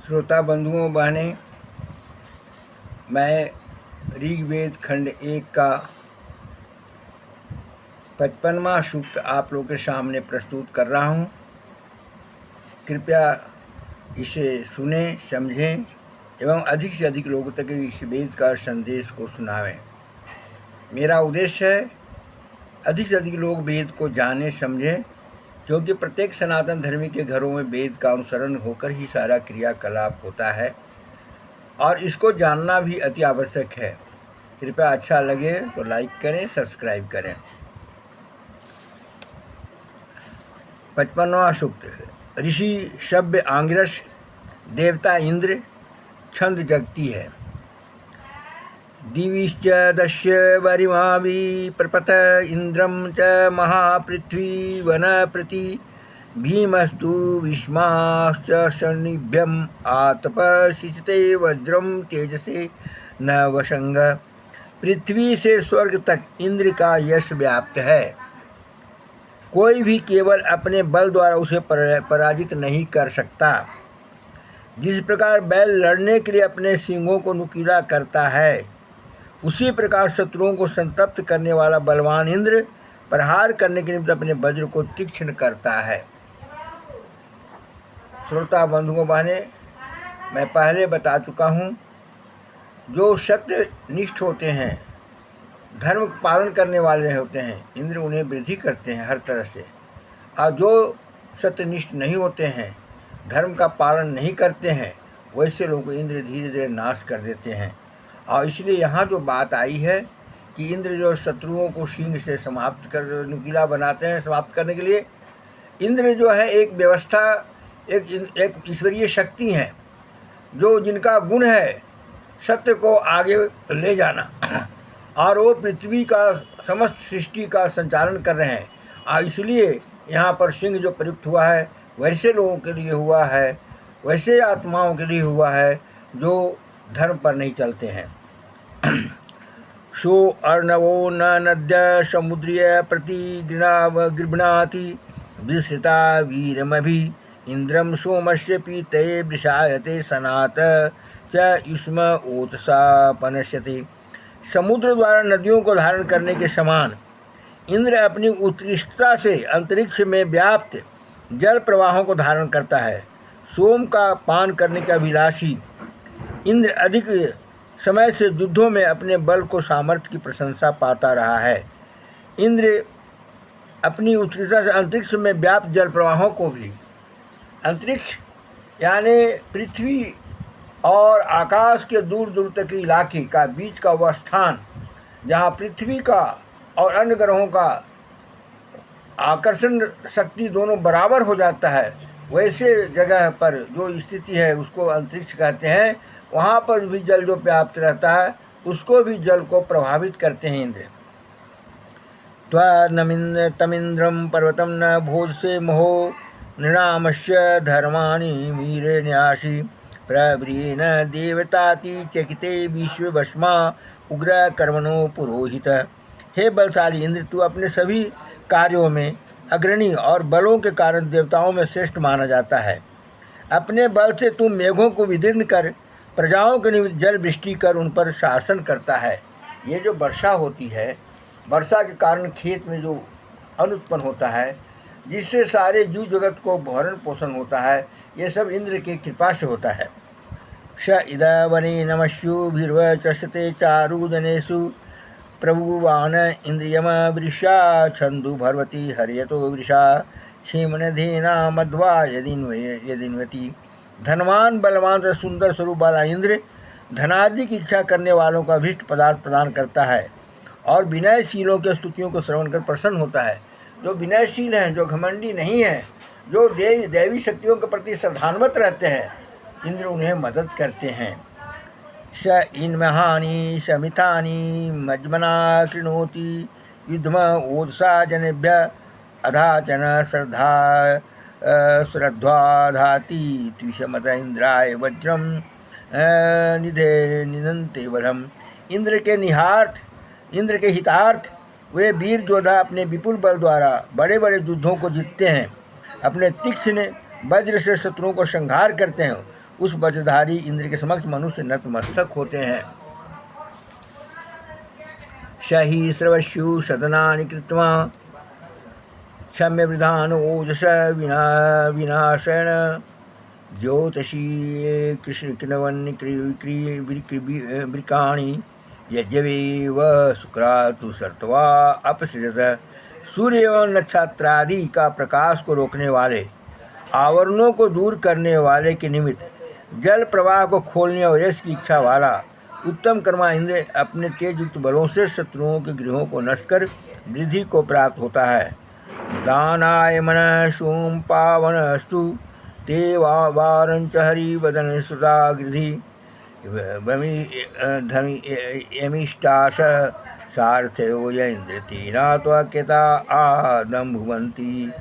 श्रोता बंधुओं बहनें, मैं ऋग्वेद खंड 1 का 55वां सूक्त आप लोगों के सामने प्रस्तुत कर रहा हूँ। कृपया इसे सुनें, समझें एवं अधिक से अधिक लोगों तक इस वेद का संदेश को सुनावें। मेरा उद्देश्य है अधिक से अधिक लोग वेद को जानें, समझें, क्योंकि प्रत्येक सनातन धर्मी के घरों में वेद का अनुसरण होकर ही सारा क्रियाकलाप होता है और इसको जानना भी अति आवश्यक है। कृपया अच्छा लगे तो लाइक करें, सब्सक्राइब करें। 55वां सूक्त। ऋषि शब्द आंगिरस, देवता इंद्र, छंद जगती है। दिविश्च दस्य वरिमावि प्रपथ इंद्रम च महापृथ्वी वनप्रति भीमस्तु विस्माश्च शनिभ्यम आतप सिचते वज्रम तेजसे न वशंग। पृथ्वी से स्वर्ग तक इंद्र का यश व्याप्त है। कोई भी केवल अपने बल द्वारा उसे पराजित नहीं कर सकता। जिस प्रकार बैल लड़ने के लिए अपने सींगों को नुकीला करता है, उसी प्रकार शत्रुओं को संतप्त करने वाला बलवान इंद्र प्रहार करने के निमित्त अपने वज्र को तीक्ष्ण करता है। श्रोता बंधुओं बहने, मैं पहले बता चुका हूँ, जो सत्यनिष्ठ होते हैं, धर्म पालन करने वाले होते हैं, इंद्र उन्हें वृद्धि करते हैं हर तरह से। और जो सत्यनिष्ठ नहीं होते हैं, धर्म का पालन नहीं करते हैं, वैसे लोगों को इंद्र धीरे धीरे नाश कर देते हैं। और इसलिए यहाँ जो बात आई है कि इंद्र जो शत्रुओं को सींग से समाप्त कर नुकीला बनाते हैं, समाप्त करने के लिए इंद्र जो है एक व्यवस्था, एक ईश्वरीय शक्ति है, जो जिनका गुण है सत्य को आगे ले जाना, और वो पृथ्वी का समस्त सृष्टि का संचालन कर रहे हैं। और इसलिए यहाँ पर सिंह जो प्रयुक्त हुआ है वैसे लोगों के लिए हुआ है, वैसे आत्माओं के लिए हुआ है जो धर्म पर नहीं चलते हैं। सो अर्णवो न नद्य समुद्रीय प्रति गृह्णाति विसृता वीरमभि इंद्रम सोमस्य पीते वृषायते सनात च युष्म ओतसा पनश्यते। समुद्र द्वारा नदियों को धारण करने के समान इंद्र अपनी उत्कृष्टता से अंतरिक्ष में व्याप्त जल प्रवाहों को धारण करता है। सोम का पान करने का विलासी इंद्र अधिक समय से युद्धों में अपने बल को सामर्थ्य की प्रशंसा पाता रहा है। इंद्र अपनी उत्कृष्टता से अंतरिक्ष में व्याप्त जल प्रवाहों को भी, अंतरिक्ष यानी पृथ्वी और आकाश के दूर दूर तक के इलाके का बीच का वह स्थान जहाँ पृथ्वी का और अन्य ग्रहों का आकर्षण शक्ति दोनों बराबर हो जाता है, वैसे जगह पर जो स्थिति है उसको अंतरिक्ष कहते हैं। वहाँ पर भी जल जो व्याप्त रहता है उसको भी जल को प्रभावित करते हैं इंद्र। त्वनमिन्द्र तमिन्द्रम पर्वतम न भोज से महो नृणामस्य धर्माणि मीरे न्यासी प्रव्रियेण देवताति चकिते विश्व भस्मा उग्र कर्मणो पुरोहित। हे बलशाली इंद्र, तू अपने सभी कार्यों में अग्रणी और बलों के कारण देवताओं में श्रेष्ठ माना जाता है। अपने बल से तू मेघों को विदीर्ण कर प्रजाओं के निमित्त जल वृष्टि कर उन पर शासन करता है। ये जो वर्षा होती है, वर्षा के कारण खेत में जो अन्न उत्पन्न होता है, जिससे सारे जीव जगत को भरण पोषण होता है, ये सब इंद्र की कृपा से होता है। स इदवने नमस्युभिर्व चषते चारुदनेषु प्रभुवान इंद्रियम वृषा छंदु भरवती हरियतो वृषा क्षेमनधेना मध्वा यदिन्वती। धनवान बलवान से सुंदर स्वरूप वाला इंद्र धनादि की इच्छा करने वालों का अभीष्ट पदार्थ प्रदान करता है और विनयशीलों के स्तुतियों को श्रवण कर प्रसन्न होता है। जो विनयशील हैं, जो घमंडी नहीं हैं, जो दैवी शक्तियों के प्रति श्रद्धान्वित रहते हैं, इंद्र उन्हें मदद करते हैं। स इन्महानि समितानि मज्मना कृणोति युद्धम ओजसा जनेभ्य अधाचन श्रद्धाधाति त्विषमत इंद्राय वज्रम निधनते वधम। इंद्र के हितार्थ वे वीर योद्धा अपने विपुल बल द्वारा बड़े बड़े युद्धों को जीतते हैं, अपने तीक्ष्ण वज्र से शत्रुओं को संहार करते हैं। उस वज्रधारी इंद्र के समक्ष मनुष्य नतमस्तक होते हैं। सही सर्वस्यु सदनानि कृत्वा क्षम्य विधान ओजस विनाशेन ज्योतिषी कृष्णवृकाणि यज्ञवेव सुक्रातु सर्तवा अपसृजत। सूर्य एवं नक्षत्रादि का प्रकाश को रोकने वाले, आवरणों को दूर करने वाले के निमित्त जल प्रवाह को खोलने और यश की इच्छा वाला उत्तम कर्मा इंद्र अपने तेज युक्त बलों से शत्रुओं के गृहों को नष्ट कर वृद्धि को प्राप्त होता है। दानाय मन सोम पावनस्तु ते वारंच हरिवदन सुता गृधि यमिष्टाश सार्थयो य इंद्र तेना त्वकेता आदम्भुवन्ति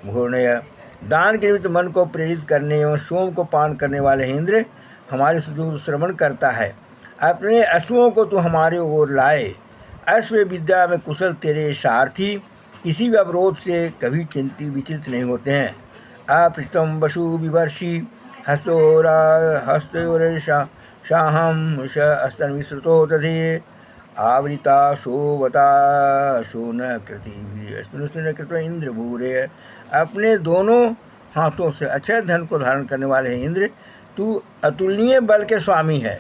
घूर्णय। दान के निमित्त मन को प्रेरित करने एवं सोम को पान करने वाले इंद्र हमारे सुदूर श्रवण करता है। अपने अश्वों को तू हमारे ओर लाए। अश्व विद्या में कुशल तेरे सारथी किसी भी अवरोध से कभी विचलित नहीं होते हैं। अपृष्टम वसु विवर्षि हस्तोरेशाहम अस्तन विश्रुतो दधे आवृता शोभता शोन कृति कृत इंद्र भूरे। अपने दोनों हाथों से अक्षय धन को धारण करने वाले हैं इंद्र, तू अतुलनीय बल के स्वामी है।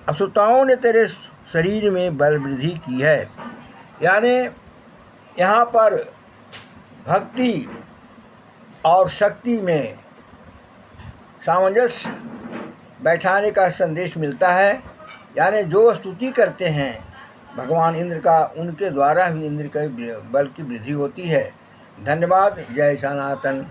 असुताओं ने तेरे शरीर में बल वृद्धि की है। यानी यहाँ पर भक्ति और शक्ति में सामंजस्य बैठाने का संदेश मिलता है। यानी जो स्तुति करते हैं भगवान इंद्र का, उनके द्वारा ही इंद्र के बल की वृद्धि होती है। धन्यवाद। जय सनातन।